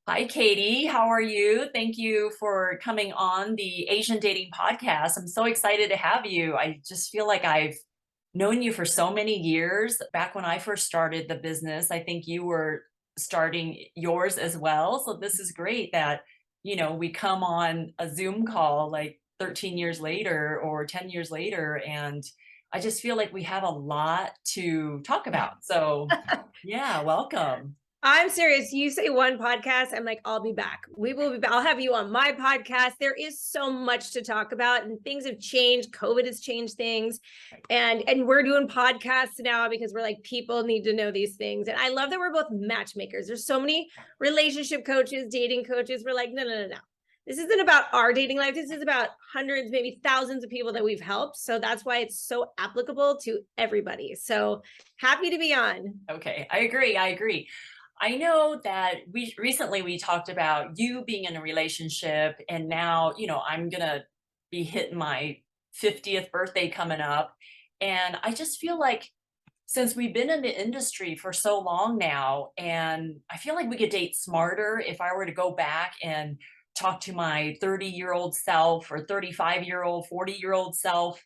Hi, Katie. How are you? Thank you for coming on the Asian Dating Podcast. I'm so excited to have you. I just feel like I've known you for so many years. Back when I first started the business, I think you were starting yours as well. So this is great that, we come on a Zoom call like 13 years later or 10 years later. And I just feel like we have a lot to talk about. So, yeah, welcome. I'm serious. You say one podcast, I'm like, I'll be back. We will be back. I'll have you on my podcast. There is so much to talk about, and things have changed. COVID has changed things. And we're doing podcasts now because we're like, people need to know these things. And I love that we're both matchmakers. There's so many relationship coaches, dating coaches. We're like, no, no, no, no. This isn't about our dating life. This is about hundreds, maybe thousands of people that we've helped. So that's why it's so applicable to everybody. So happy to be on. Okay, I agree. I agree. I know that we talked about you being in a relationship, and now, I'm gonna be hitting my 50th birthday coming up. And I just feel like since we've been in the industry for so long now, and I feel like we could date smarter if I were to go back and talk to my 30-year-old self or 35-year-old, 40-year-old self,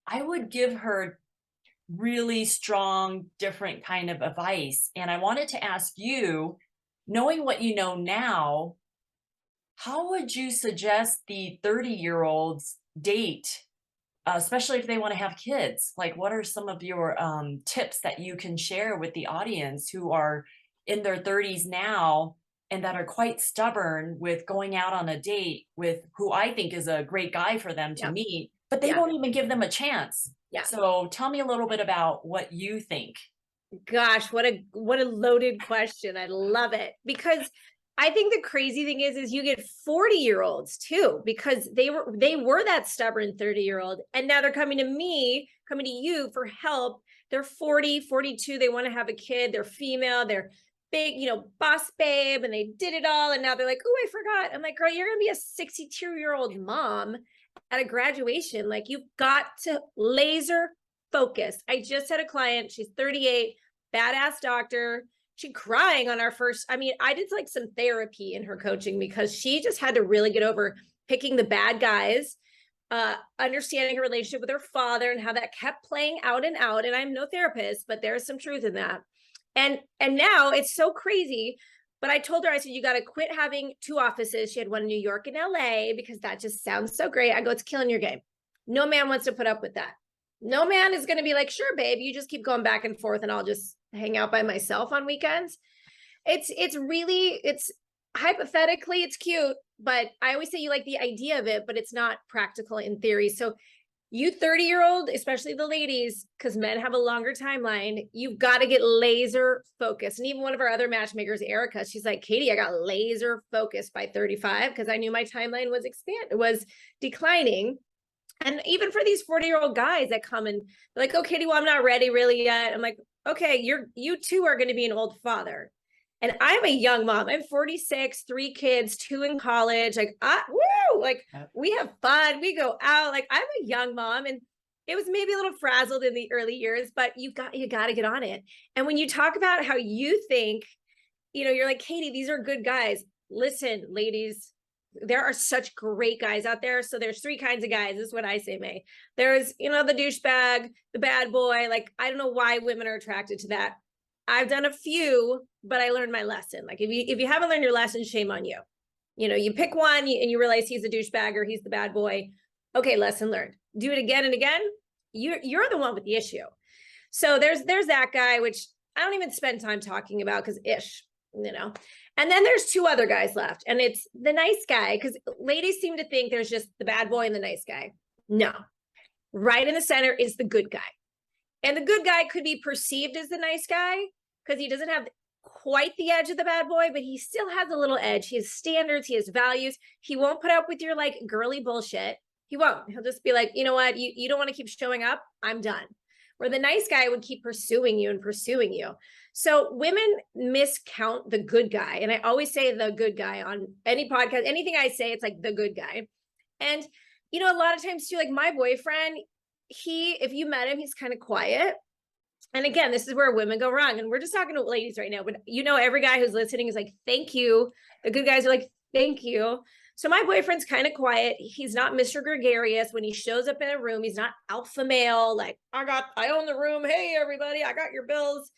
I would give her really strong, different kind of advice. And I wanted to ask you, knowing what you know now, how would you suggest the 30-year-olds date, especially if they want to have kids? Like, what are some of your tips that you can share with the audience who are in their 30s now and that are quite stubborn with going out on a date with who I think is a great guy for them to Yep. meet, but they Yeah. won't even give them a chance? Yeah. So tell me a little bit about what you think. Gosh, what a loaded question. I love it because I think the crazy thing is you get 40-year-olds too, because they were that stubborn 30-year-old, and now they're coming to me, coming to you for help. They're 40, 42, they want to have a kid, they're female, they're big, boss babe, and they did it all, and now they're like, "Oh, I forgot." I'm like, "Girl, you're going to be a 62-year-old mom at a graduation. Like, you've got to laser focus." I just had a client, she's 38, badass doctor. She crying on our first. I mean, I did like some therapy in her coaching because she just had to really get over picking the bad guys, understanding her relationship with her father and how that kept playing out and out. And I'm no therapist, but there's some truth in that. And now it's so crazy. But I told her, I said, you got to quit having two offices. She had one in New York and LA because that just sounds so great. I go, it's killing your game. No man wants to put up with that. No man is going to be like, sure, babe, you just keep going back and forth and I'll just hang out by myself on weekends. It's hypothetically, it's cute, but I always say you like the idea of it, but it's not practical in theory. So you 30-year-old, especially the ladies, because men have a longer timeline, you've got to get laser focused. And even one of our other matchmakers, Erica, she's like, Katie, I got laser focused by 35 because I knew my timeline was declining. And even for these 40-year-old guys that come and they're like, "Oh, Katie, well, I'm not ready really yet." I'm like, "Okay, you too are going to be an old father." And I'm a young mom. I'm 46, 3 kids, 2 in college. Like, woo, like we have fun. We go out. Like, I'm a young mom, and it was maybe a little frazzled in the early years, but you got to get on it. And when you talk about how you think, you're like, Katie, these are good guys. Listen, ladies, there are such great guys out there. So there's 3 kinds of guys. This is what I say, May. There's, the douchebag, the bad boy. Like, I don't know why women are attracted to that. I've done a few, but I learned my lesson. Like, if you haven't learned your lesson, shame on you. You pick one and you realize he's a douchebag or he's the bad boy. Okay, lesson learned. Do it again and again. You're the one with the issue. So there's that guy, which I don't even spend time talking about because and then there's 2 other guys left, and it's the nice guy, because ladies seem to think there's just the bad boy and the nice guy. No, right in the center is the good guy. And the good guy could be perceived as the nice guy because he doesn't have quite the edge of the bad boy, but he still has a little edge. He has standards, he has values. He won't put up with your like girly bullshit. He won't. He'll just be like, you know what? You don't want to keep showing up. I'm done. Where the nice guy would keep pursuing you and pursuing you. So women miscount the good guy. And I always say the good guy on any podcast, anything I say, it's like the good guy. And, a lot of times too, like my boyfriend, if you met him, he's kind of quiet. And again, this is where women go wrong. And we're just talking to ladies right now, but you know, every guy who's listening is like, thank you. The good guys are like, thank you. So my boyfriend's kind of quiet. He's not Mr. Gregarious. When he shows up in a room, he's not alpha male. Like, I own the room. Hey, everybody, I got your bills.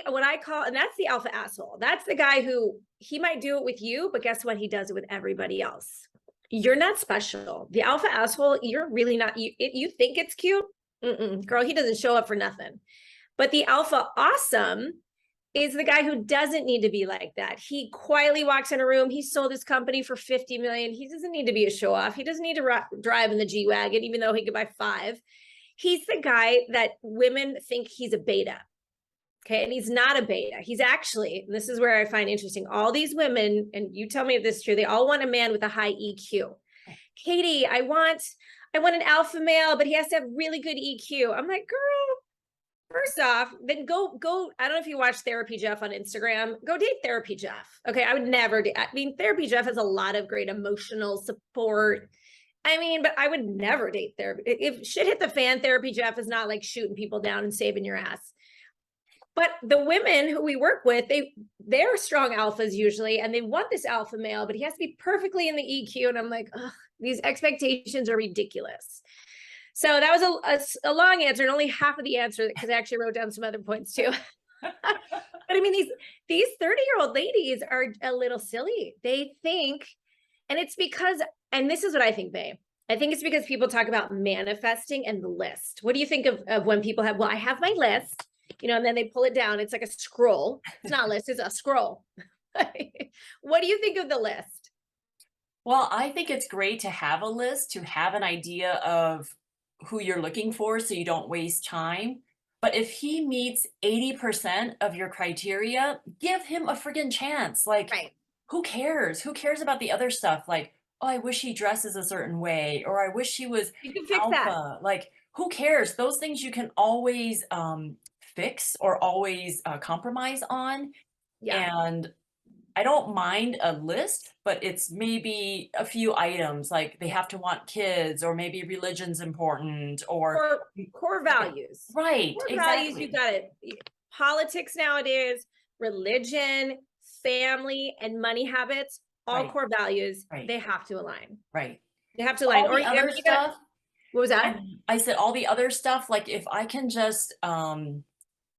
What I call, and that's the alpha asshole. That's the guy who, he might do it with you, but guess what? He does it with everybody else. You're not special. The alpha asshole, you're really not, you think it's cute. Girl, he doesn't show up for nothing. But the alpha awesome is the guy who doesn't need to be like that. He quietly walks in a room. He sold his company for 50 million. He doesn't need to be a show off. He doesn't need to drive in the G-Wagon, even though he could buy 5. He's the guy that women think he's a beta. Okay. And he's not a beta. He's actually, and this is where I find interesting, all these women, and you tell me if this is true, they all want a man with a high EQ. Katy, I want an alpha male, but he has to have really good EQ. I'm like, girl, first off, then go. I don't know if you watch Therapy Jeff on Instagram. Go date Therapy Jeff. Okay. I would never date. I mean, Therapy Jeff has a lot of great emotional support. I mean, but I would never date therapy. If shit hit the fan, Therapy Jeff is not like shooting people down and saving your ass. But the women who we work with, they're strong alphas usually, and they want this alpha male, but he has to be perfectly in the EQ. And I'm like, ugh, these expectations are ridiculous. So that was a long answer, and only half of the answer, because I actually wrote down some other points too. But I mean, these 30-year-old ladies are a little silly. They think, and it's because, and this is what I think, babe. I think it's because people talk about manifesting and the list. What do you think of when people have, well, I have my list, you know, and then they pull it down. It's like a scroll. It's not a list, it's a scroll. What do you think of the list? Well, I think it's great to have a list, to have an idea of who you're looking for so you don't waste time. But if he meets 80% of your criteria, give him a friggin' chance. Like, Right. who cares? Who cares about the other stuff? Like, oh, I wish he dresses a certain way, or I wish he was You can fix that. alpha. Like, who cares? Those things you can always fix or always compromise on. Yeah. And I don't mind a list, but it's maybe a few items, like they have to want kids, or maybe religion's important, or Core values. right, Core values, exactly. you got it. Politics nowadays, religion, family, and money habits, all Right, core values, right, they have to align. right. They have to align. All Or the other stuff, what was that? I said all the other stuff, like if I can just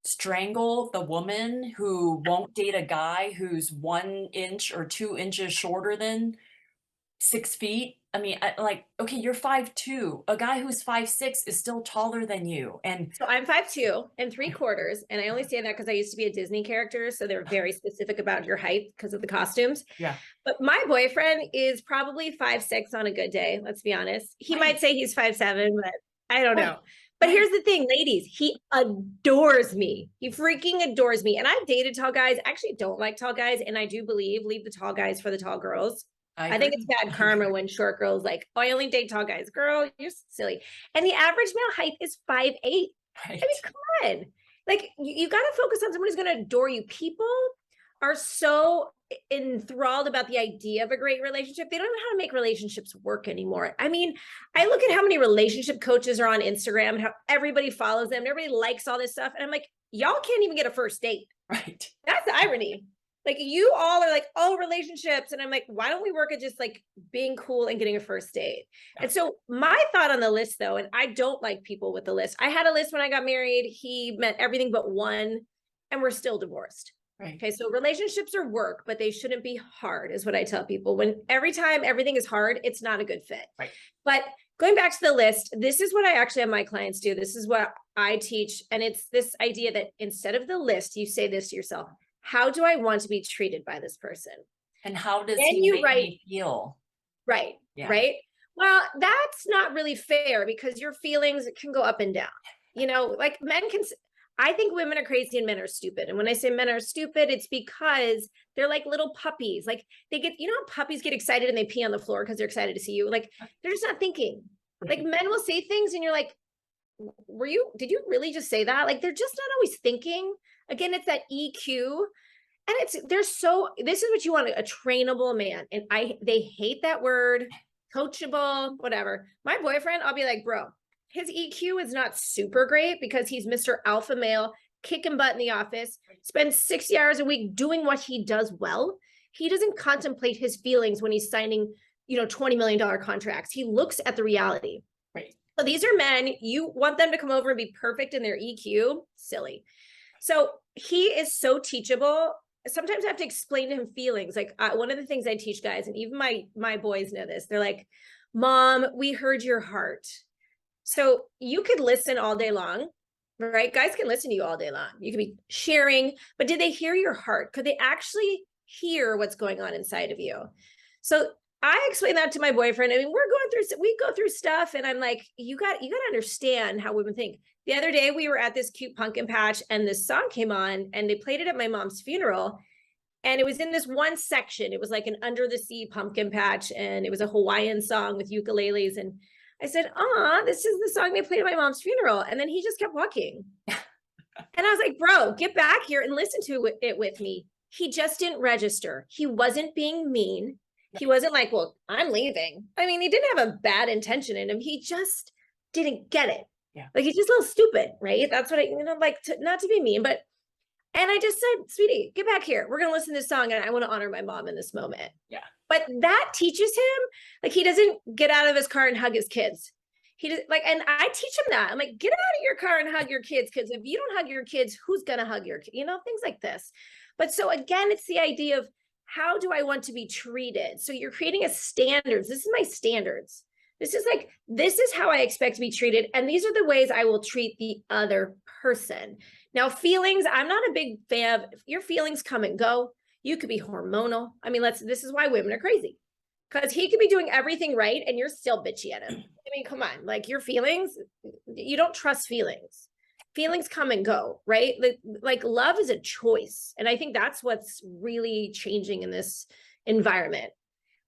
strangle the woman who won't date a guy who's 1 inch or 2 inches shorter than 6 feet. I mean, like, okay, you're 5'2". A guy who's 5'6" is still taller than you. And So I'm 5'2" and 3/4. And I only say that because I used to be a Disney character. So they're very specific about your height because of the costumes. yeah, But my boyfriend is probably 5'6" on a good day. Let's be honest. He right, might say he's 5'7", but I don't right, know. But right, here's the thing, ladies, he adores me. He freaking adores me. And I've dated tall guys. I actually don't like tall guys. And I do believe leave the tall guys for the tall girls. I I think it's agree. bad karma when short girls like, oh, I only date tall guys. Girl, you're silly. And the average male height is 5'8". I Right, mean, come on. Like, you got to focus on someone who's going to adore you. People are so enthralled about the idea of a great relationship. They don't know how to make relationships work anymore. I mean, I look at how many relationship coaches are on Instagram and how everybody follows them and everybody likes all this stuff. And I'm like, y'all can't even get a first date. right, That's the irony. Like, you all are like, oh, relationships. And I'm like, why don't we work at just like being cool and getting a first date? yeah, And so my thought on the list though, and I don't like people with the list. I had a list when I got married. He met everything but one, and we're still divorced. right, Okay. So relationships are work, but they shouldn't be hard is what I tell people. When every time everything is hard, it's not a good fit. right, But going back to the list, this is what I actually have my clients do. This is what I teach. And it's this idea that instead of the list, you say this to yourself: how do I want to be treated by this person? and how does Then he you make write, me feel? right, Yeah, right. Well, that's not really fair because your feelings can go up and down. You know, like men can, I think women are crazy and men are stupid. And when I say men are stupid, it's because they're like little puppies. Like they get, you know, how puppies get excited and they pee on the floor because they're excited to see you. Like they're just not thinking. Like right, men will say things and you're like, did you really just say that? Like they're just not always thinking. Again, it's that EQ. And this is what you want, a trainable man. And they hate that word, coachable, whatever. My boyfriend, I'll be like, bro, his EQ is not super great because he's Mr. Alpha male, kicking butt in the office, spends 60 hours a week doing what he does well. He doesn't contemplate his feelings when he's signing, $20 million contracts. He looks at the reality. Right. So these are men, you want them to come over and be perfect in their EQ? Silly. So he is so teachable. Sometimes I have to explain to him feelings. Like one of the things I teach guys, and even my boys know this, they're like, Mom, we heard your heart. So you could listen all day long, right? Guys can listen to you all day long. You could be sharing, but did they hear your heart? Could they actually hear what's going on inside of you? So I explained that to my boyfriend. I mean, we go through stuff, and I'm like, you got to understand how women think. The other day we were at this cute pumpkin patch and this song came on and they played it at my mom's funeral. And it was in this one section. It was like an under the sea pumpkin patch. And it was a Hawaiian song with ukuleles. And I said, this is the song they played at my mom's funeral. And then he just kept walking. And I was like, bro, get back here and listen to it with me. He just didn't register. He wasn't being mean. He wasn't like, well, I'm leaving. I mean, he didn't have a bad intention in him. He just didn't get it. Yeah. Like he's just a little stupid, right? That's what not to be mean, and I just said, sweetie, get back here. We're going to listen to this song and I want to honor my mom in this moment. Yeah. But that teaches him, like he doesn't get out of his car and hug his kids. He does and I teach him that. I'm like, get out of your car and hug your kids. Because if you don't hug your kids, who's going to hug your kids? Things like this. But so again, it's the idea of how do I want to be treated? So you're creating a standards. This is my standards. This is how I expect to be treated. And these are the ways I will treat the other person. Now, feelings, I'm not a big fan of, your feelings come and go. You could be hormonal. I mean, this is why women are crazy. Because he could be doing everything right and you're still bitchy at him. I mean, come on, like your feelings, you don't trust feelings. Feelings come and go, right? Like love is a choice. And I think that's what's really changing in this environment.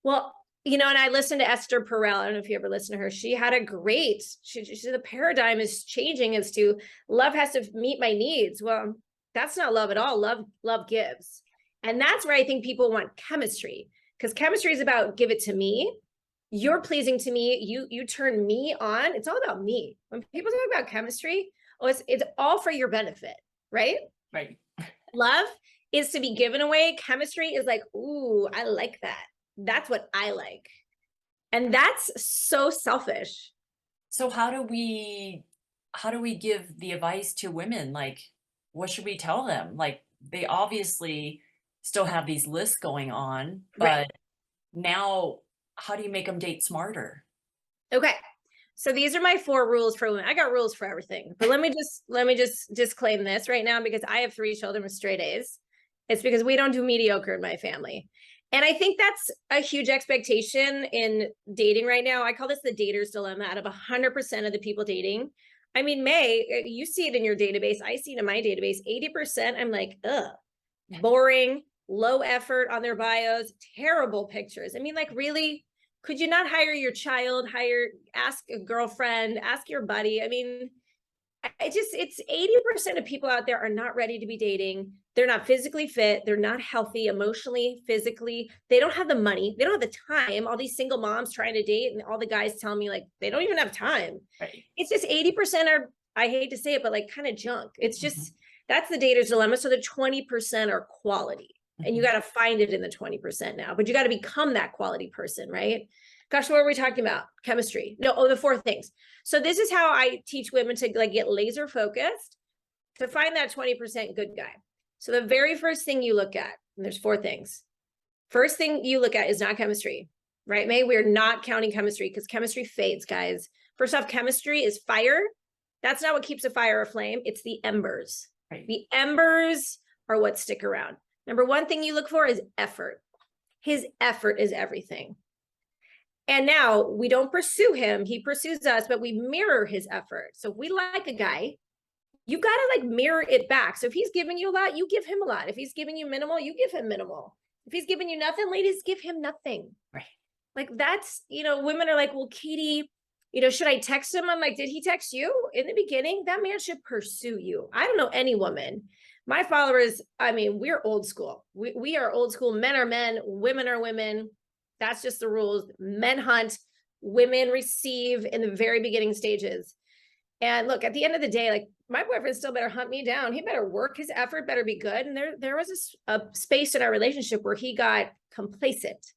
Well, and I listened to Esther Perel. I don't know if you ever listened to her. She had she said the paradigm is changing as to love has to meet my needs. Well, that's not love at all. Love gives. And that's where I think people want chemistry, because chemistry is about give it to me. You're pleasing to me. You turn me on. It's all about me. When people talk about chemistry, it's all for your benefit, right? Right. Love is to be given away. Chemistry is like, ooh, I like that. That's what I like. And that's so selfish. So how do we give the advice to women? Like, what should we tell them? Like, they obviously still have these lists going on, but Right. Now how do you make them date smarter? Okay. So these are my 4 rules for women. I got rules for everything, but let me just disclaim this right now, because I have 3 children with straight A's. It's because we don't do mediocre in my family. And I think that's a huge expectation in dating right now. I call this the dater's dilemma. Out of 100% of the people dating, I mean, May, you see it in your database. I see it in my database. 80%, I'm like, boring, low effort on their bios, terrible pictures. I mean, like, really? Could you not hire your child, ask a girlfriend, ask your buddy? I mean, it's 80% of people out there are not ready to be dating. They're not physically fit. They're not healthy, emotionally, physically. They don't have the money. They don't have the time. All these single moms trying to date, and all the guys tell me like, they don't even have time. Right. It's just 80% are, I hate to say it, but like kind of junk. It's just, that's the dater's dilemma. So the 20% are quality. And you got to find it in the 20% now, but you got to become that quality person, right? Gosh, what are we talking about? Chemistry. No, the 4 things. So this is how I teach women to like get laser focused to find that 20% good guy. So the very first thing you look at, and there's 4 things. First thing you look at is not chemistry, right, May? We're not counting chemistry because chemistry fades, guys. First off, chemistry is fire. That's not what keeps a fire aflame. It's the embers. Right. The embers are what stick around. Number 1 thing you look for is effort. His effort is everything. And now we don't pursue him. He pursues us, but we mirror his effort. So if we like a guy, you got to like mirror it back. So if he's giving you a lot, you give him a lot. If he's giving you minimal, you give him minimal. If he's giving you nothing, ladies, give him nothing. Right. Like that's, women are like, well, Katy, should I text him? I'm like, did he text you in the beginning? That man should pursue you. I don't know any woman. My followers, I mean, we're old school. We are old school. Men are men, women are women. That's just the rules. Men hunt, women receive in the very beginning stages. And look, at the end of the day, like my boyfriend still better hunt me down. He better work, his effort better be good. And there was a space in our relationship where he got complacent.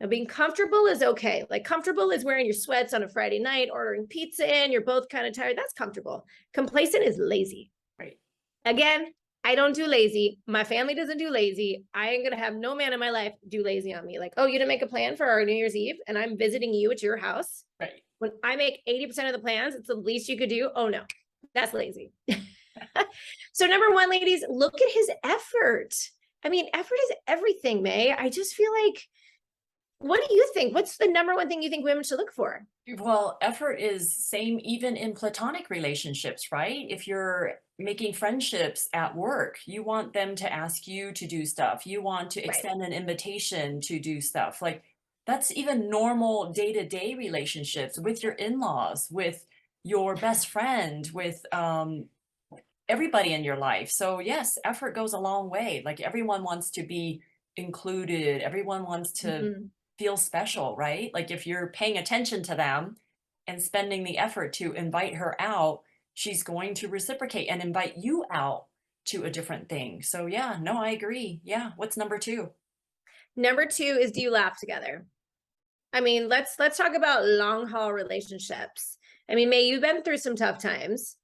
Now, being comfortable is okay. Like comfortable is wearing your sweats on a Friday night, ordering pizza in, you're both kind of tired. That's comfortable. Complacent is lazy. Right. Again, I don't do lazy. My family doesn't do lazy. I ain't gonna have no man in my life do lazy on me. Like, oh, you didn't make a plan for our New Year's Eve and I'm visiting you at your house. Right. When I make 80% of the plans, it's the least you could do. Oh no, that's lazy. So number one, ladies, look at his effort. I mean, effort is everything, May. I just feel like, what do you think? What's the number one thing you think women should look for? Well, effort is same even in platonic relationships, right? If you're making friendships at work, you want them to ask you to do stuff. You want to Right. extend an invitation to do stuff. Like that's even normal day-to-day relationships with your in-laws, with your best friend, with everybody in your life. So yes, effort goes a long way. Like everyone wants to be included. Everyone wants to Mhm. feel special, right? Like if you're paying attention to them and spending the effort to invite her out, she's going to reciprocate and invite you out to a different thing. So yeah, no, I agree. Yeah. What's number two? Number two is, do you laugh together? I mean, let's talk about long haul relationships. I mean, May, you've been through some tough times.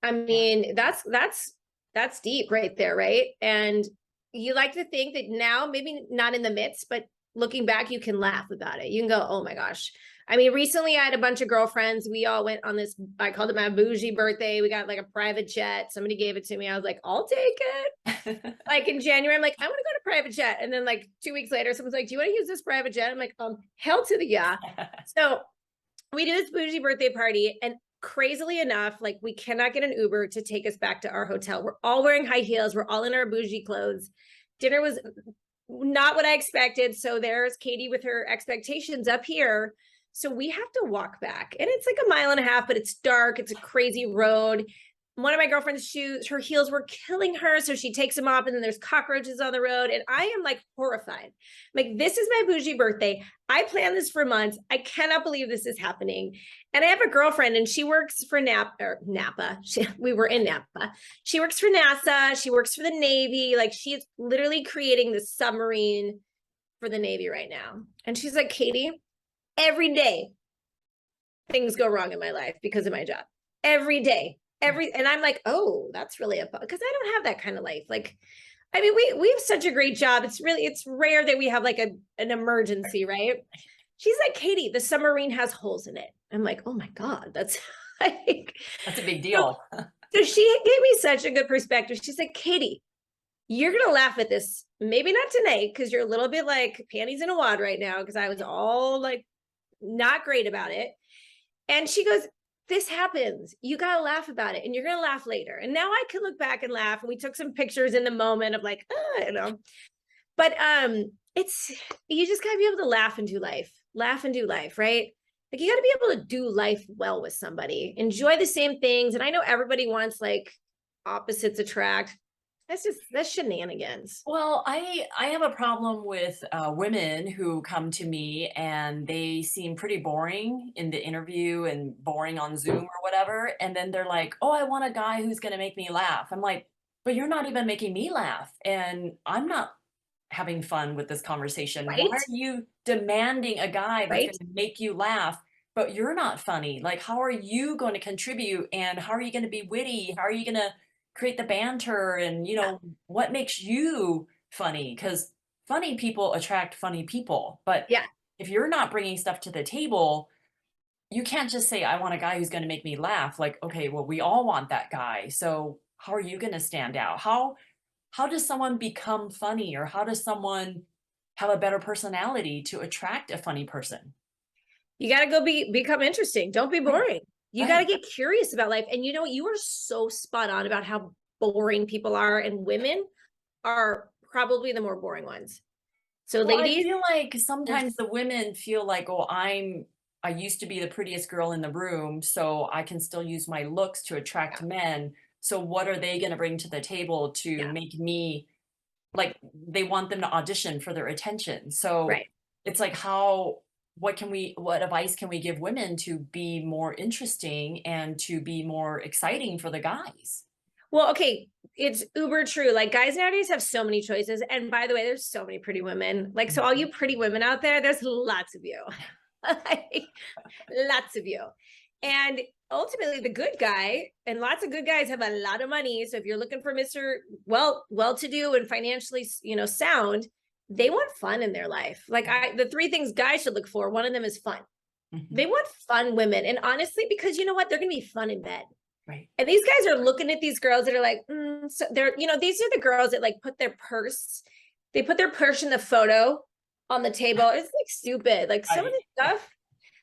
I Yeah. mean, that's deep right there, right? And you like to think that now, maybe not in the midst, but looking back, you can laugh about it. You can go, oh my gosh. I mean, recently I had a bunch of girlfriends. We all went on this, I called it my bougie birthday. We got like a private jet. Somebody gave it to me. I was like, I'll take it. Like in January, I'm like, I want to go to private jet. And then like 2 weeks later, someone's like, do you want to use this private jet? I'm like, hell to the yeah. So we do this bougie birthday party, and crazily enough, like we cannot get an Uber to take us back to our hotel. We're all wearing high heels. We're all in our bougie clothes. Dinner was not what I expected. So there's Katy with her expectations up here. So we have to walk back, and it's like a mile and a half, but it's dark. It's a crazy road. One of my girlfriend's shoes, her heels were killing her. So she takes them off, and then there's cockroaches on the road. And I am like horrified. Like, this is my bougie birthday. I planned this for months. I cannot believe this is happening. And I have a girlfriend, and she works for Napa. We were in Napa. She works for NASA. She works for the Navy. Like, she is literally creating the submarine for the Navy right now. And she's like, Katy, every day things go wrong in my life because of my job. Every day. And I'm like, oh, that's really because I don't have that kind of life. Like, I mean, we have such a great job. It's rare that we have like an emergency, right? She's like, Katy, the submarine has holes in it. I'm like, oh my God, that's like, That's a big so, deal. so she gave me such a good perspective. She's like, Katy, you're gonna laugh at this. Maybe not tonight, because you're a little bit like panties in a wad right now, because I was all like not great about it. And she goes, this happens. You got to laugh about it, and you're going to laugh later. And now I can look back and laugh. And we took some pictures in the moment of like, you know, but it's, you just got to be able to laugh and do life, right? Like, you got to be able to do life well with somebody, enjoy the same things. And I know everybody wants like opposites attract. That's shenanigans. Well, I have a problem with women who come to me and they seem pretty boring in the interview and boring on Zoom or whatever, and then they're like, "Oh, I want a guy who's going to make me laugh." I'm like, "But you're not even making me laugh, and I'm not having fun with this conversation. Why Right. are you demanding a guy that's Right. going to make you laugh, but you're not funny? Like, how are you going to contribute, and how are you going to be witty? How are you going to create the banter and Yeah. what makes you funny? Because funny people attract funny people, but Yeah. if you're not bringing stuff to the table, you can't just say, I want a guy who's going to make me laugh. Like, okay, well, we all want that guy, so how are you going to stand out? How does someone become funny, or how does someone have a better personality to attract a funny person? You got to go become interesting. Don't be Right. boring. You got to Right. get curious about life. And you know what? You are so spot on about how boring people are, and women are probably the more boring ones. So, Well, I ladies, feel like there's sometimes the women feel like, "Oh, I used to be the prettiest girl in the room, so I can still use my looks to yeah, attract men. So what are they gonna bring to the table to yeah, make me," like, they want them to audition for their attention. So right. it's like, how what advice can we give women to be more interesting and to be more exciting for the guys? Well, okay, it's uber true. Like guys nowadays have so many choices. And by the way, there's so many pretty women. Like, so all you pretty women out there, there's lots of you. Like, lots of you. And ultimately the good guy, and lots of good guys have a lot of money. So if you're looking for Mr. well-to-do and financially, sound, they want fun in their life. Like the three things guys should look for, one of them is fun. They want fun women. And honestly, because you know what? They're going to be fun in bed. Right. And these guys are looking at these girls that are like, so they're, these are the girls that like they put their purse in the photo on the table. It's like stupid. Like some of the stuff,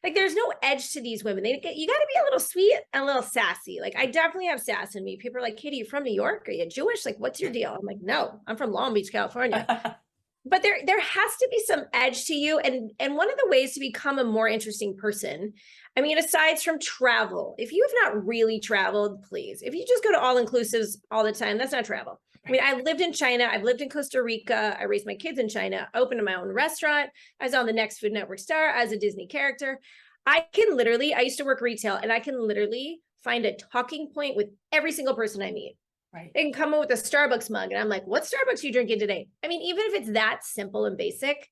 like there's no edge to these women. You got to be a little sweet and a little sassy. Like I definitely have sass in me. People are like, Katy, you from New York? Are you Jewish? Like, what's your deal? I'm like, no, I'm from Long Beach, California. But there has to be some edge to you. And one of the ways to become a more interesting person, I mean, aside from travel, if you have not really traveled, please, if you just go to all inclusives all the time, that's not travel. I mean, I've lived in China, I've lived in Costa Rica, I raised my kids in China, opened my own restaurant, I was on the next Food Network star as a Disney character. I used to work retail, and I can literally find a talking point with every single person I meet. Right. They can come up with a Starbucks mug, and I'm like, what Starbucks are you drinking today? I mean, even if it's that simple and basic.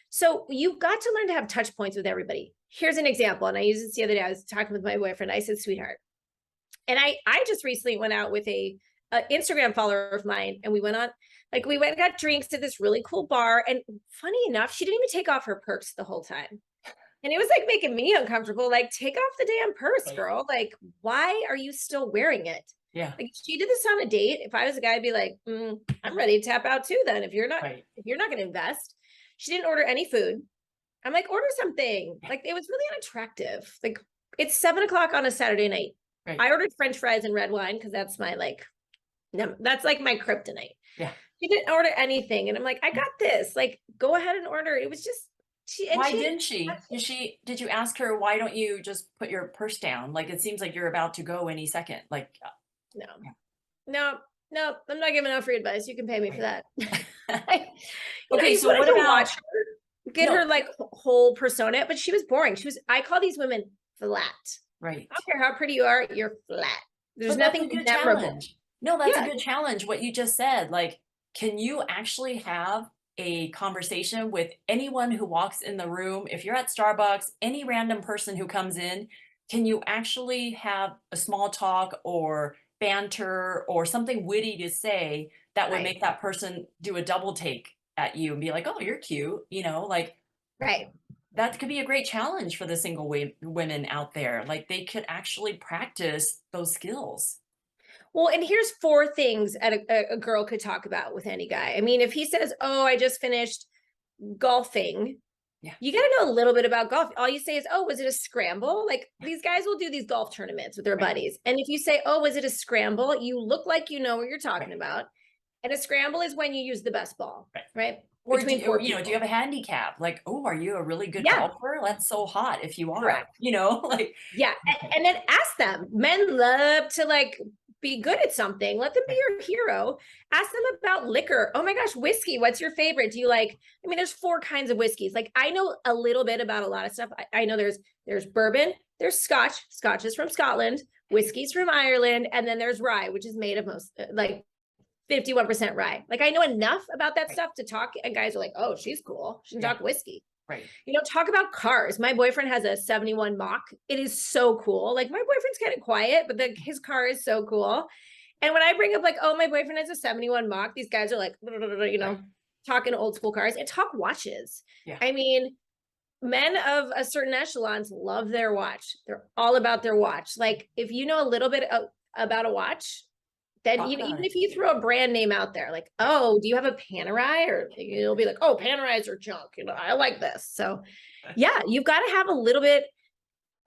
So you've got to learn to have touch points with everybody. Here's an example. And I used this the other day. I was talking with my boyfriend. I said, sweetheart. And I just recently went out with a Instagram follower of mine, and we went and got drinks at this really cool bar. And funny enough, she didn't even take off her purse the whole time. And it was like making me uncomfortable. Like, take off the damn purse, girl. Like, why are you still wearing it? Yeah. Like, if she did this on a date, if I was a guy, I'd be like, I'm ready to tap out too then. If you're not going to invest. She didn't order any food. I'm like, order something. Like, it was really unattractive. Like, it's 7:00 on a Saturday night. Right. I ordered French fries and red wine because that's my that's like my kryptonite. Yeah. She didn't order anything. And I'm like, I got this. Like, go ahead and order. It was just, why didn't she? Did you ask her, why don't you just put your purse down? Like, it seems like you're about to go any second. Like, no, I'm not giving out free advice. You can pay me for that. Okay, so what about get her like whole persona? But she was boring. I call these women flat. Right. I don't care how pretty you are, you're flat. There's nothing memorable. No, that's a good challenge. What you just said, like, can you actually have a conversation with anyone who walks in the room? If you're at Starbucks, any random person who comes in, can you actually have a small talk or banter or something witty to say that would make that person do a double take at you and be like, oh, you're cute, like, that could be a great challenge for the single women out there. Like, they could actually practice those skills. Well, and here's 4 things a girl could talk about with any guy. I mean, if he says, oh, I just finished golfing, you got to know a little bit about golf. All you say is, oh, was it a scramble? Like, these guys will do these golf tournaments with their buddies. And if you say, oh, was it a scramble? You look like you know what you're talking about. And a scramble is when you use the best ball, right? Or do you have a handicap? Like, oh, are you a really good golfer? That's so hot if you are, like. Yeah. And then ask them. Men love to like be good at something. Let them be your hero. Ask them about liquor. Oh my gosh, whiskey. What's your favorite? Do you like, I mean, there's 4 kinds of whiskeys. Like, I know a little bit about a lot of stuff. I know there's bourbon, there's scotch. Scotch is from Scotland, whiskey's from Ireland. And then there's rye, which is made of most like 51% rye. Like, I know enough about that stuff to talk. And guys are like, oh, she's cool. She can talk whiskey. Right. Talk about cars. My boyfriend has a 71 Mach. It is so cool. Like, my boyfriend's kind of quiet, but his car is so cool. And when I bring up like, oh, my boyfriend has a 71 Mach, these guys are like, talking old school cars and talk watches. Yeah. I mean, men of a certain echelons love their watch. They're all about their watch. Like, if you know a little bit about a watch, then even if you throw a brand name out there, like, oh, do you have a Panerai? Or you'll be like, oh, Panerais are junk. I like this. So yeah, you've got to have a little bit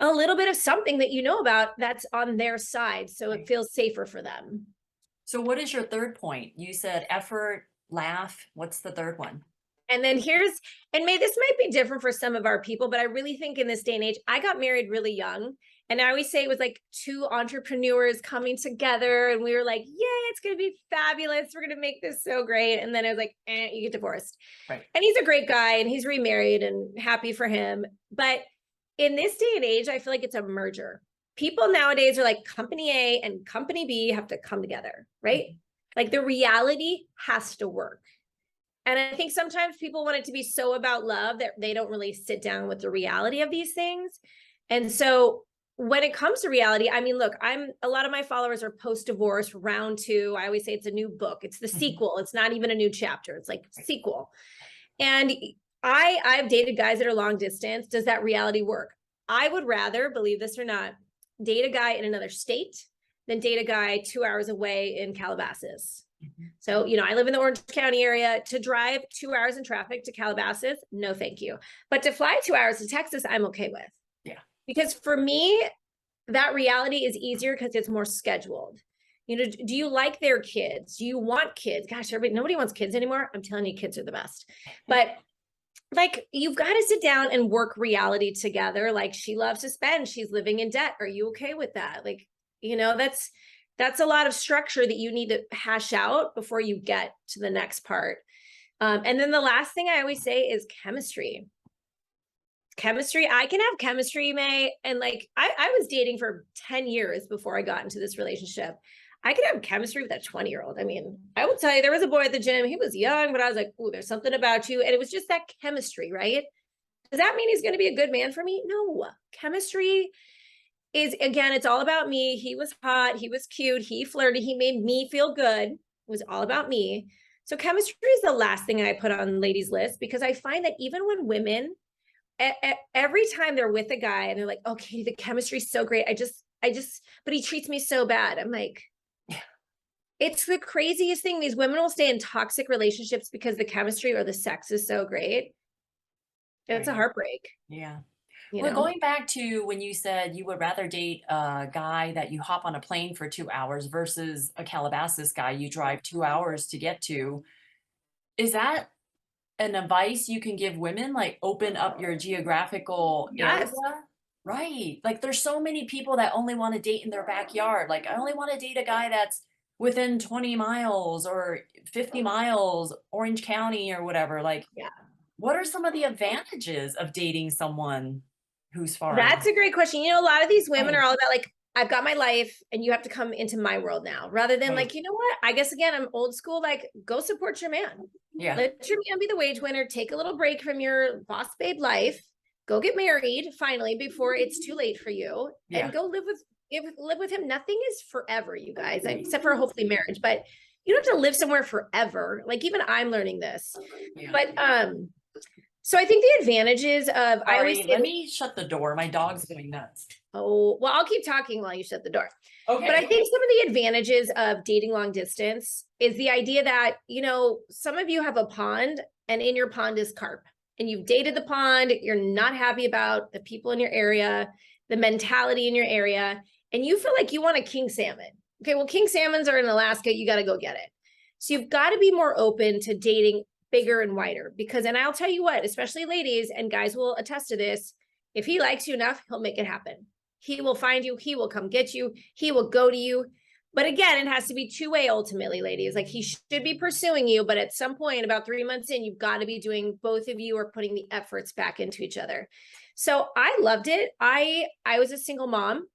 of something that you know about that's on their side. So it feels safer for them. So what is your third point? You said effort, laugh. What's the third one? And then this might be different for some of our people, but I really think in this day and age, I got married really young. And I always say it was like two entrepreneurs coming together, and we were like, yay, it's going to be fabulous. We're going to make this so great. And then I was like, you get divorced. Right. And he's a great guy and he's remarried and happy for him. But in this day and age, I feel like it's a merger. People nowadays are like company A and company B have to come together, right? Like the reality has to work. And I think sometimes people want it to be so about love that they don't really sit down with the reality of these things. And so when it comes to reality, I mean, look, a lot of my followers are post-divorce, round 2. I always say it's a new book. It's the sequel. It's not even a new chapter. It's like sequel. And I've dated guys that are long distance. Does that reality work? I would rather, believe this or not, date a guy in another state than date a guy 2 hours away in Calabasas. So, you know, I live in the Orange County area. To drive 2 hours in traffic to Calabasas, no, thank you. But to fly 2 hours to Texas, I'm okay with. Yeah. Because for me, that reality is easier because it's more scheduled. You know, do you like their kids? Do you want kids? Gosh, nobody wants kids anymore. I'm telling you, kids are the best. But like, you've got to sit down and work reality together. Like, she loves to spend, she's living in debt. Are you okay with that? Like, you know, that's a lot of structure that you need to hash out before you get to the next part. And then the last thing I always say is chemistry. Chemistry, I can have chemistry, May. And like, I was dating for 10 years before I got into this relationship. I could have chemistry with that 20-year-old. I mean, I will tell you, there was a boy at the gym. He was young, but I was like, oh, there's something about you. And it was just that chemistry, right? Does that mean he's going to be a good man for me? No. Chemistry is, again, it's all about me. He was hot. He was cute. He flirted. He made me feel good. It was all about me. So chemistry is the last thing I put on ladies' list, because I find that even when women, every time they're with a guy and they're like, okay, the chemistry's so great. But he treats me so bad. I'm like, it's the craziest thing. These women will stay in toxic relationships because the chemistry or the sex is so great. It's a heartbreak. Yeah. You Well, know? going back to when you said you would rather date a guy that you hop on a plane for 2 hours versus a Calabasas guy you drive 2 hours to get to, is that an advice you can give women? Like, open up your geographical area? Yes. Right. Like, there's so many people that only want to date in their backyard. Like, I only want to date a guy that's within 20 miles or 50 miles, Orange County or whatever. Like, Yeah. what are some of the advantages of dating someone who's far That's out? a great question. You know, a lot of these women Right. are all about like, I've got my life and you have to come into my world now, rather than Right. like, you know what? I guess again, I'm old school, like, go support your man. Yeah. Let your man be the wage winner. Take a little break from your boss babe life. Go get married finally before it's too late for you, Yeah. and go live with him. Nothing is forever, you guys, except for hopefully marriage. But you don't have to live somewhere forever. Like, even I'm learning this. Yeah. But so I think the advantages of, I always Sorry, say, let me shut the door. My dog's going nuts. oh, well, I'll keep talking while you shut the door. Okay. But I think some of the advantages of dating long distance is the idea that, you know, some of you have a pond and in your pond is carp, and you've dated the pond. You're not happy about the people in your area, the mentality in your area, and you feel like you want a king salmon. Okay, well, king salmons are in Alaska. You got to go get it. So you've got to be more open to dating bigger and wider, because, and I'll tell you what, especially ladies, and guys will attest to this, if he likes you enough, he'll make it happen. He will find you. He will come get you. He will go to you. But again, it has to be two-way ultimately, ladies. Like, he should be pursuing you, but at some point, about 3 months in, you've got to be doing, both of you are putting the efforts back into each other. So I loved it. I was a single mom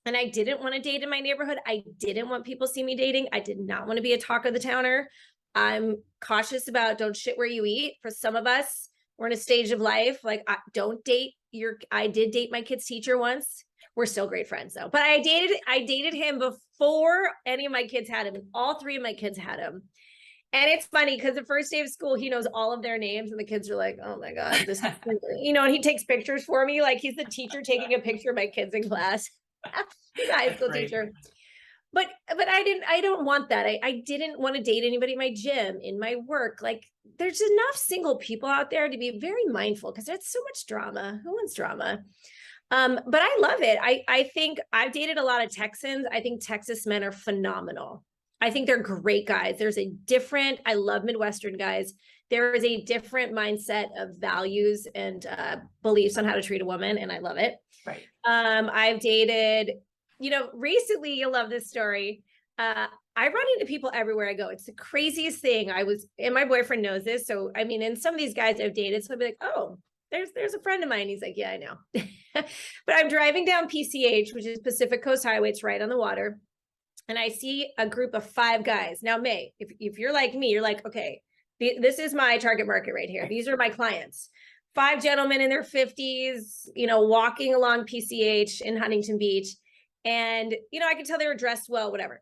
and I didn't want to date in my neighborhood. I didn't want people to see me dating. I did not want to be a talk of the towner. I'm cautious about don't shit where you eat. For some of us, we're in a stage of life, like, don't date I did date my kid's teacher once. We're still great friends though. But I dated him before any of my kids had him. All 3 of my kids had him. And it's funny because the first day of school, he knows all of their names, and the kids are like, oh my God, this is, you know, and he takes pictures for me. Like, he's the teacher taking a picture of my kids in class. He's a high school teacher. But I don't want that. I didn't want to date anybody in my gym, in my work. Like, there's enough single people out there to be very mindful, because there's so much drama. Who wants drama? But I love it. I think I've dated a lot of Texans. I think Texas men are phenomenal. I think they're great guys. I love Midwestern guys. there is a different mindset of values and beliefs on how to treat a woman, and I love it. Right. I've dated, recently, you'll love this story. I run into people everywhere I go. It's the craziest thing. And my boyfriend knows this. So, I mean, and some of these guys I've dated, so I'll be like, oh, there's a friend of mine. He's like, yeah, I know. But I'm driving down PCH, which is Pacific Coast Highway. It's right on the water. And I see a group of 5 guys. Now, May, if you're like me, you're like, okay, this is my target market right here. These are my clients. 5 gentlemen in their 50s, walking along PCH in Huntington Beach. And, I could tell they were dressed well, whatever.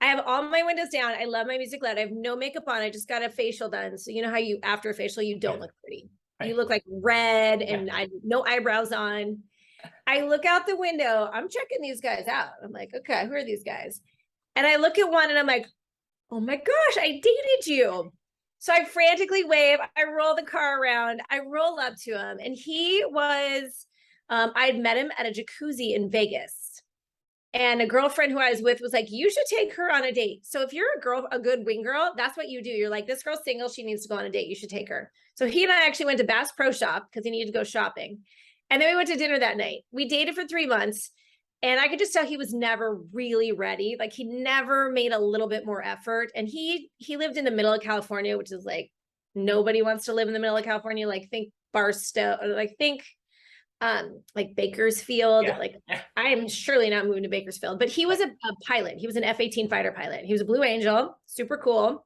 I have all my windows down. I love my music loud. I have no makeup on. I just got a facial done. So you know how after a facial, you don't look pretty. Right. You look like red and no eyebrows on. I look out the window. I'm checking these guys out. I'm like, okay, who are these guys? And I look at one and I'm like, oh my gosh, I dated you. So I frantically wave. I roll the car around. I roll up to him. And he was, I had met him at a jacuzzi in Vegas. And a girlfriend who I was with was like, you should take her on a date. So if you're a good wing girl, that's what you do. You're like, this girl's single. She needs to go on a date. You should take her. So he and I actually went to Bass Pro Shop because he needed to go shopping. And then we went to dinner that night. We dated for 3 months. And I could just tell he was never really ready. Like he never made a little bit more effort. And he lived in the middle of California, which is like, nobody wants to live in the middle of California. Like think Barstow, or think like Bakersfield. Like I am surely not moving to Bakersfield, but he was a pilot. He was an F-18 fighter pilot. He was a Blue Angel, super cool,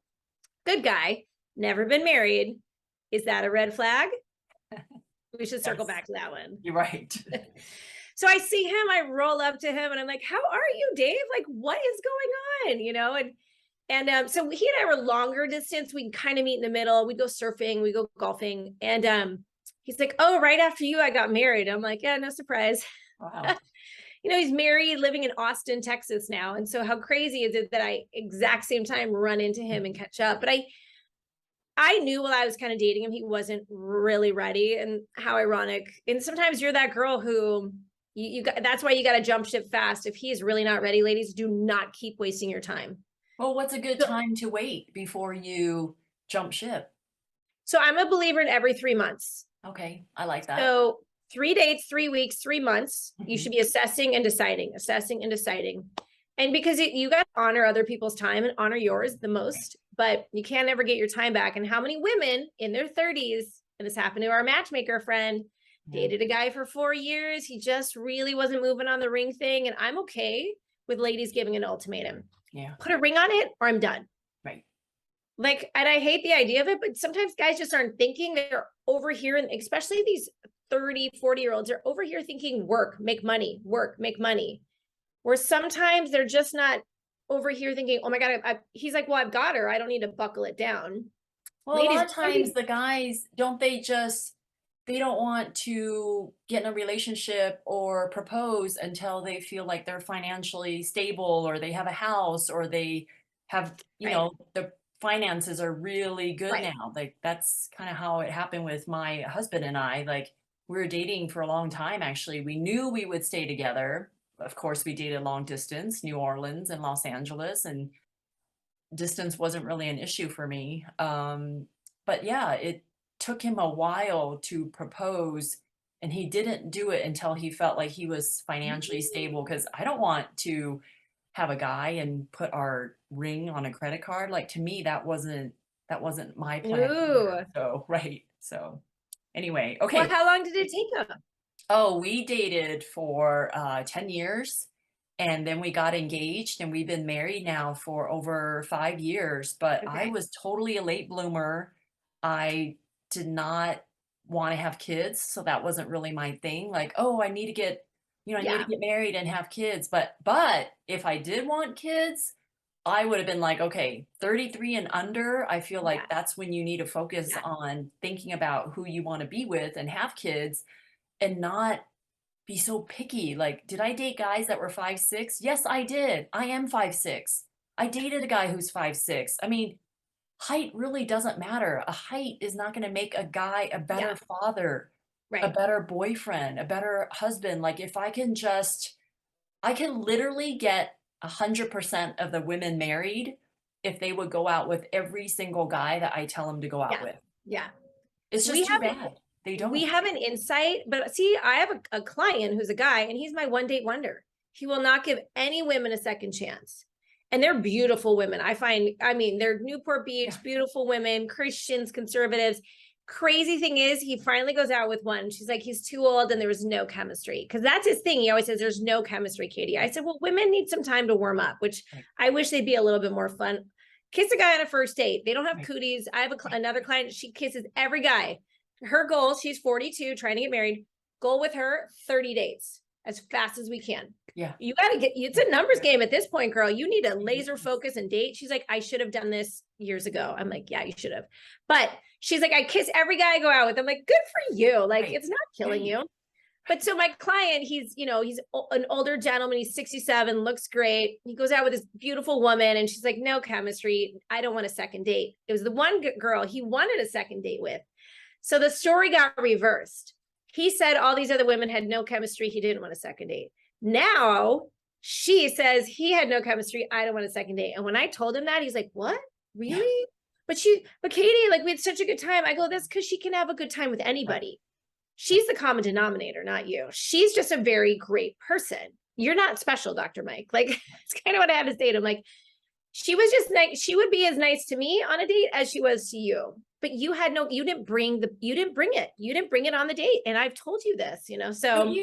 good guy, never been married. Is that a red flag? We should circle back to that one. You're right. So I see him, I roll up to him and I'm like, how are you, Dave? Like, what is going on? And so he and I were longer distance. We'd kind of meet in the middle. We'd go surfing, we'd go golfing. And he's like, oh, right after you, I got married. I'm like, yeah, no surprise. Wow. He's married, living in Austin, Texas now. And so how crazy is it that I exact same time run into him and catch up? But I knew while I was kind of dating him, he wasn't really ready. And how ironic. And sometimes you're that girl who that's why you got to jump ship fast. If he's really not ready, ladies, do not keep wasting your time. Well, what's a good time to wait before you jump ship? So I'm a believer in every 3 months. Okay. I like that. So 3 dates, 3 weeks, 3 months, you should be assessing and deciding. And because you got to honor other people's time and honor yours the most, but you can't ever get your time back. And how many women in their 30s, and this happened to our matchmaker friend, dated a guy for 4 years. He just really wasn't moving on the ring thing. And I'm okay with ladies giving an ultimatum. Yeah. Put a ring on it or I'm done. Right. Like, and I hate the idea of it, but sometimes guys just aren't thinking. They're over here, and especially these 30, 40-year-olds are over here thinking work, make money, where sometimes they're just not over here thinking, oh my God, he's like, well, I've got her. I don't need to buckle it down. Well, ladies, a lot of times the guys, they don't want to get in a relationship or propose until they feel like they're financially stable or they have a house or they have, the finances are really good now. Like that's kind of how it happened with my husband and I. Like we were dating for a long time, actually. We knew we would stay together. Of course, we dated long distance, New Orleans and Los Angeles, and distance wasn't really an issue for me. But yeah, it took him a while to propose, and he didn't do it until he felt like he was financially stable, because I don't want to have a guy and put our ring on a credit card. Like to me, that wasn't my plan. So so anyway, okay. Well, how long did it take him? Oh, we dated for 10 years, and then we got engaged, and we've been married now for over 5 years. But I was totally a late bloomer. I did not want to have kids, so that wasn't really my thing. Like, oh, I need to get, I need to get married and have kids. But if I did want kids, I would have been like, okay, 33 and under, I feel like that's when you need to focus on thinking about who you want to be with and have kids, and not be so picky. Like, did I date guys that were 5'6"? Yes, I did. I am 5'6". I dated a guy who's 5'6". I mean, height really doesn't matter. A height is not going to make a guy a better father, a better boyfriend, a better husband. Like if I can literally get 100% of the women married if they would go out with every single guy that I tell them to go out with. Yeah. It's We just too have bad. They we don't. have an insight, but see, I have a client who's a guy and he's my one date wonder. He will not give any women a second chance. And they're beautiful women. I mean, they're Newport Beach, Yeah. beautiful women, Christians, conservatives. Crazy thing is, he finally goes out with one. She's like, he's too old and there was no chemistry. Because that's his thing. He always says, there's no chemistry, Katie. I said, well, women need some time to warm up, which Right. I wish they'd be a little bit more fun. Kiss a guy on a first date. They don't have Right. cooties. I have another client. She kisses every guy. Her goal, she's 42, trying to get married. Goal with her, 30 dates as fast as we can. Yeah. You got to get, it's a numbers game at this point, girl. You need to laser focus and date. She's like, I should have done this years ago. I'm like, yeah, you should have. But she's like, I kiss every guy I go out with. I'm like, good for you. Like, Right. it's not killing Right. you. But so my client, he's an older gentleman. He's 67, looks great. He goes out with this beautiful woman and she's like, no chemistry. I don't want a second date. It was the one girl he wanted a second date with. So the story got reversed. He said all these other women had no chemistry. He didn't want a second date. Now she says he had no chemistry. I don't want a second date. And when I told him that, he's like, what? Really? Yeah. But Katie, like, we had such a good time. I go, that's because she can have a good time with anybody. She's the common denominator, not you. She's just a very great person. You're not special, Dr. Mike. Like, it's kind of what I had to say to him. Like, she was just nice. She would be as nice to me on a date as she was to you. But you didn't bring it on the date. And I've told you this, so.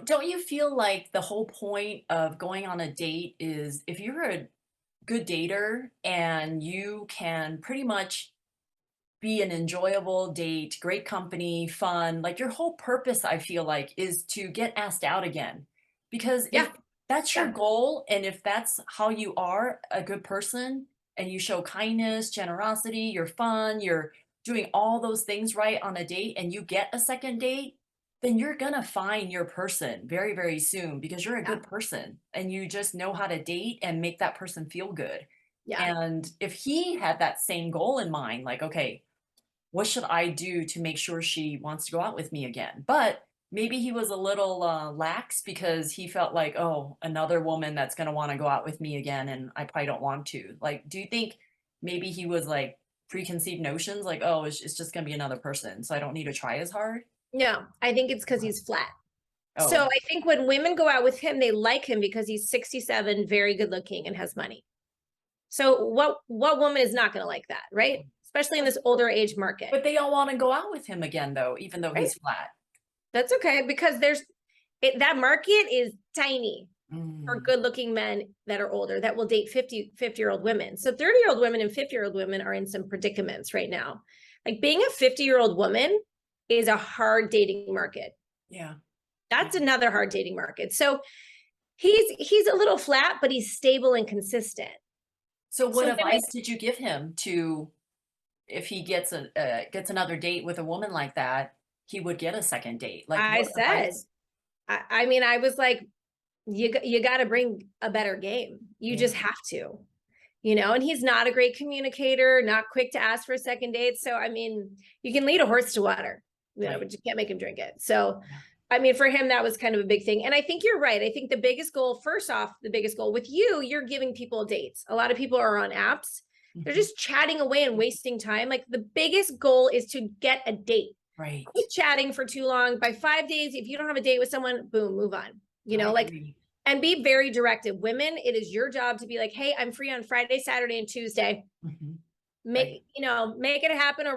Don't you feel like the whole point of going on a date is if you're a good dater and you can pretty much be an enjoyable date, great company, fun, like your whole purpose, I feel like, is to get asked out again. Because Yeah. if that's your Yeah. goal and if that's how you are a good person and you show kindness, generosity, you're fun, you're doing all those things right on a date and you get a second date, then you're gonna find your person very, very soon because you're a Yeah. good person and you just know how to date and make that person feel good. Yeah. And if he had that same goal in mind, like, okay, what should I do to make sure she wants to go out with me again? But maybe he was a little lax because he felt like, oh, another woman that's going to want to go out with me again, and I probably don't want to. Like, do you think maybe he was like preconceived notions, like, oh, it's just going to be another person, so I don't need to try as hard? No, I think it's because he's flat. Oh, So I think when women go out with him, they like him because he's 67, very good looking and has money. So what woman is not going to like that, right? Especially in this older age market. but they all want to go out with him again, though, even though Right. he's flat. That's okay because that market is tiny for good looking men that are older that will date 50-year-old women. So 30-year-old women and 50-year-old women are in some predicaments right now. Like being a 50-year-old woman is a hard dating market. Yeah. That's another hard dating market. So he's a little flat, but he's stable and consistent. So what So advice did you give him to, if he gets another date with a woman like that, he would get a second date? Like I what said, advice? I mean, I was like, you got to bring a better game. You Yeah. just have to, and he's not a great communicator, not quick to ask for a second date. So, I mean, you can lead a horse to water, Right. but you can't make him drink it. So, Yeah. I mean, for him, that was kind of a big thing. And I think you're right. I think the biggest goal with you, you're giving people dates. A lot of people are on apps. They're just chatting away and wasting time. Like the biggest goal is to get a date. Right. Quit chatting for too long. By 5 days, if you don't have a date with someone, boom, move on. I agree. And be very directive. Women, it is your job to be like, hey, I'm free on Friday, Saturday, and Tuesday. Make it happen,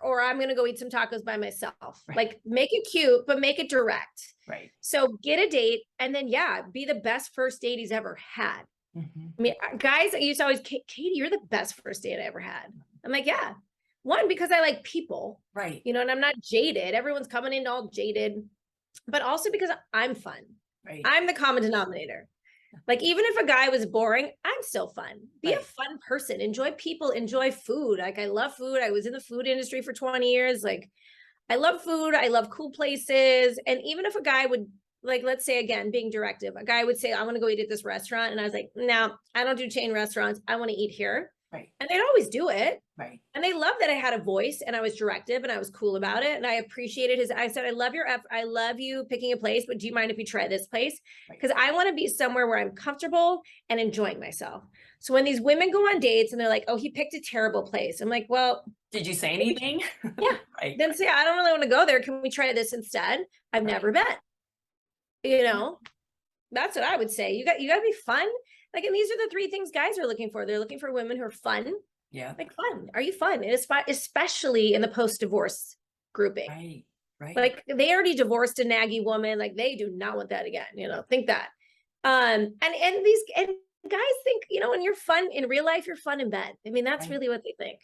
or I'm going to go eat some tacos by myself. Right. Like make it cute, but make it direct. Right. So get a date and then, be the best first date he's ever had. I mean, guys used to always, Katie, you're the best first date I ever had. I'm like, yeah. One, because I like people. Right. And I'm not jaded. Everyone's coming in all jaded. But also because I'm fun. Right. I'm the common denominator. Like, even if a guy was boring, I'm still fun. Be a Right. fun person. Enjoy people. Enjoy food. Like, I love food. I was in the food industry for 20 years. Like, I love food. I love cool places. And even if a guy would, like, let's say, again, being directive, a guy would say, I want to go eat at this restaurant. And I was like, no, I don't do chain restaurants. I want to eat here. Right. And they'd always do it. Right. And they loved that I had a voice and I was directive and I was cool about it. And I appreciated I said, I love you picking a place, but do you mind if we try this place? Right. Because I want to be somewhere where I'm comfortable and enjoying myself. So when these women go on dates and they're like, oh, he picked a terrible place. I'm like, well, did you say anything? yeah. Right. Then say, I don't really want to go there. Can we try this instead? I've never been. You know, that's what I would say. You got to be fun. Like, and these are the three things guys are looking for. They're looking for women who are fun. Yeah. Like, fun. Are you fun? And especially in the post-divorce grouping. Right. Right. Like, they already divorced a naggy woman. Like, they do not want that again. Think that. And guys think, when you're fun in real life, you're fun in bed. I mean, that's really what they think.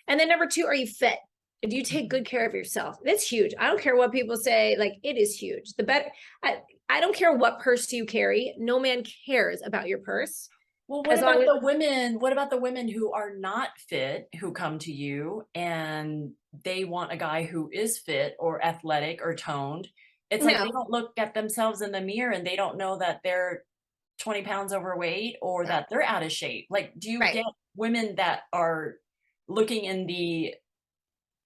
And then number 2, are you fit? Do you take good care of yourself? That's huge. I don't care what people say. Like, it is huge. The better. I don't care what purse you carry. No man cares about your purse. Well, what about the women who are not fit, who come to you and they want a guy who is fit or athletic or toned? It's like they don't look at themselves in the mirror and they don't know that they're 20 pounds overweight or that they're out of shape. Like, do you get women that are looking in the,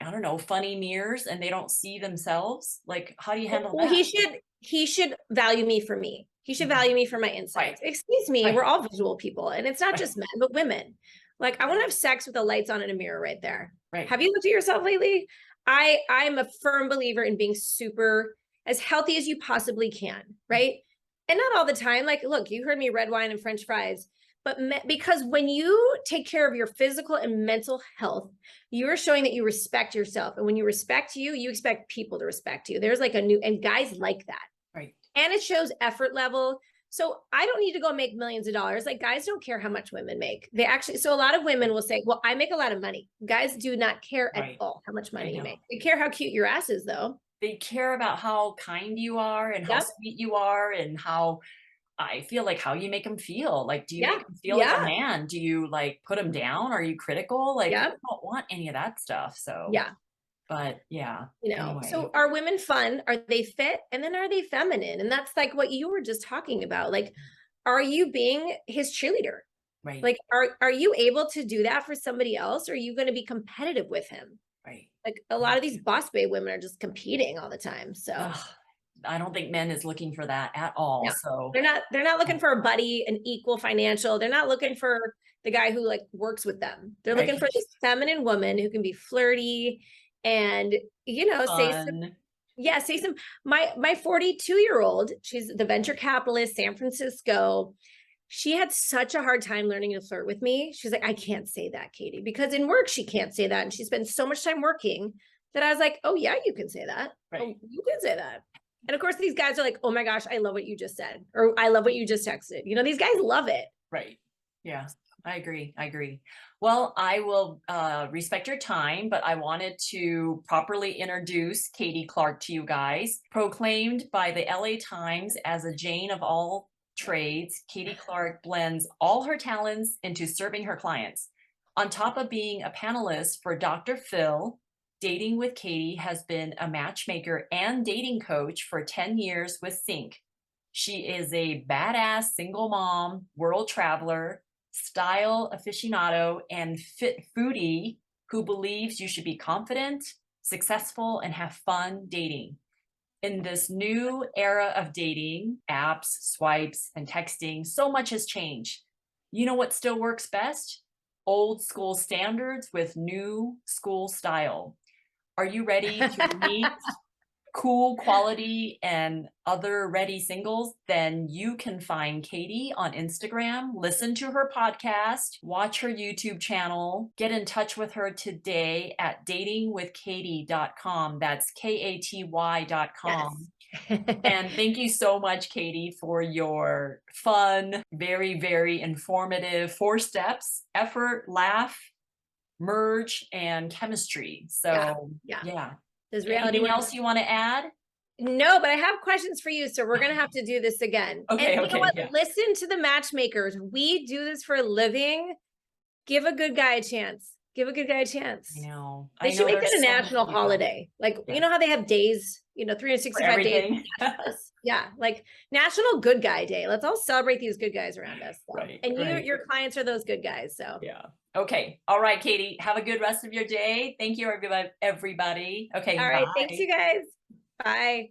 I don't know, funny mirrors and they don't see themselves? Like, how do you handle that? He should value me for me. He should value me for my insights. Excuse me, we're all visual people, and it's not just men, but women. Like, I want to have sex with the lights on in a mirror right there. Have you looked at yourself lately? I'm a firm believer in being super as healthy as you possibly can, right? And not all the time. Like, look, you heard me, red wine and French fries. But because when you take care of your physical and mental health, you're showing that you respect yourself. And when you respect you, you expect people to respect you. There's like and guys like that. Right. And it shows effort level. So I don't need to go make millions of dollars. Like, guys don't care how much women make. So a lot of women will say, well, I make a lot of money. Guys do not care at all how much money you make. They care how cute your ass is, though. They care about how kind you are and how sweet you are and how you make them feel. Like, do you make them feel like a man? Do you like put them down? Are you critical? Like, I don't want any of that stuff. So but anyway. So are women fun? Are they fit? And then are they feminine? And that's like what you were just talking about. Like, are you being his cheerleader? Right. Like, are you able to do that for somebody else? Or are you going to be competitive with him? Right. Like, a lot of these boss babe women are just competing all the time. So I don't think men is looking for that at all. No, so they're not looking for a buddy, an equal financial. They're not looking for the guy who like works with them. They're looking for this feminine woman who can be flirty and, say some, my 42-year-old, she's the venture capitalist, San Francisco. She had such a hard time learning to flirt with me. She's like, I can't say that, Katy, because in work, she can't say that. And she spends so much time working that I was like, oh yeah, you can say that. Right. Oh, you can say that. And of course, these guys are like, oh my gosh, I love what you just said. Or I love what you just texted. These guys love it. Right. Yeah, I agree. Well, I will respect your time, but I wanted to properly introduce Katy Clark to you guys. Proclaimed by the LA Times as a Jane of all trades, Katy Clark blends all her talents into serving her clients. On top of being a panelist for Dr. Phil, Dating with Katy has been a matchmaker and dating coach for 10 years with Cinqe. She is a badass single mom, world traveler, style aficionado, and fit foodie who believes you should be confident, successful, and have fun dating. In this new era of dating, apps, swipes, and texting, so much has changed. You know what still works best? Old school standards with new school style. Are you ready to meet cool, quality, and other ready singles? Then you can find Katy on Instagram, listen to her podcast, watch her YouTube channel, get in touch with her today at datingwithkaty.com. That's KATY.com. Yes. And thank you so much, Katy, for your fun, very, very informative 4 steps: effort, laugh, merge, and chemistry. So yeah. There's reality. Anything else you want to add? No, but I have questions for you. So we're going to have to do this again. Okay. And you know what? Yeah. Listen to the matchmakers. We do this for a living. Give a good guy a chance. Give a good guy a chance. I know. They should make that a national holiday. Like, you know how they have days, 365 days. Yeah. Like National Good Guy Day. Let's all celebrate these good guys around us. So. Right. And your clients are those good guys. So yeah. Okay. All right, Katie, have a good rest of your day. Thank you, everybody. Okay, All right. Thanks, bye. you guys. Bye.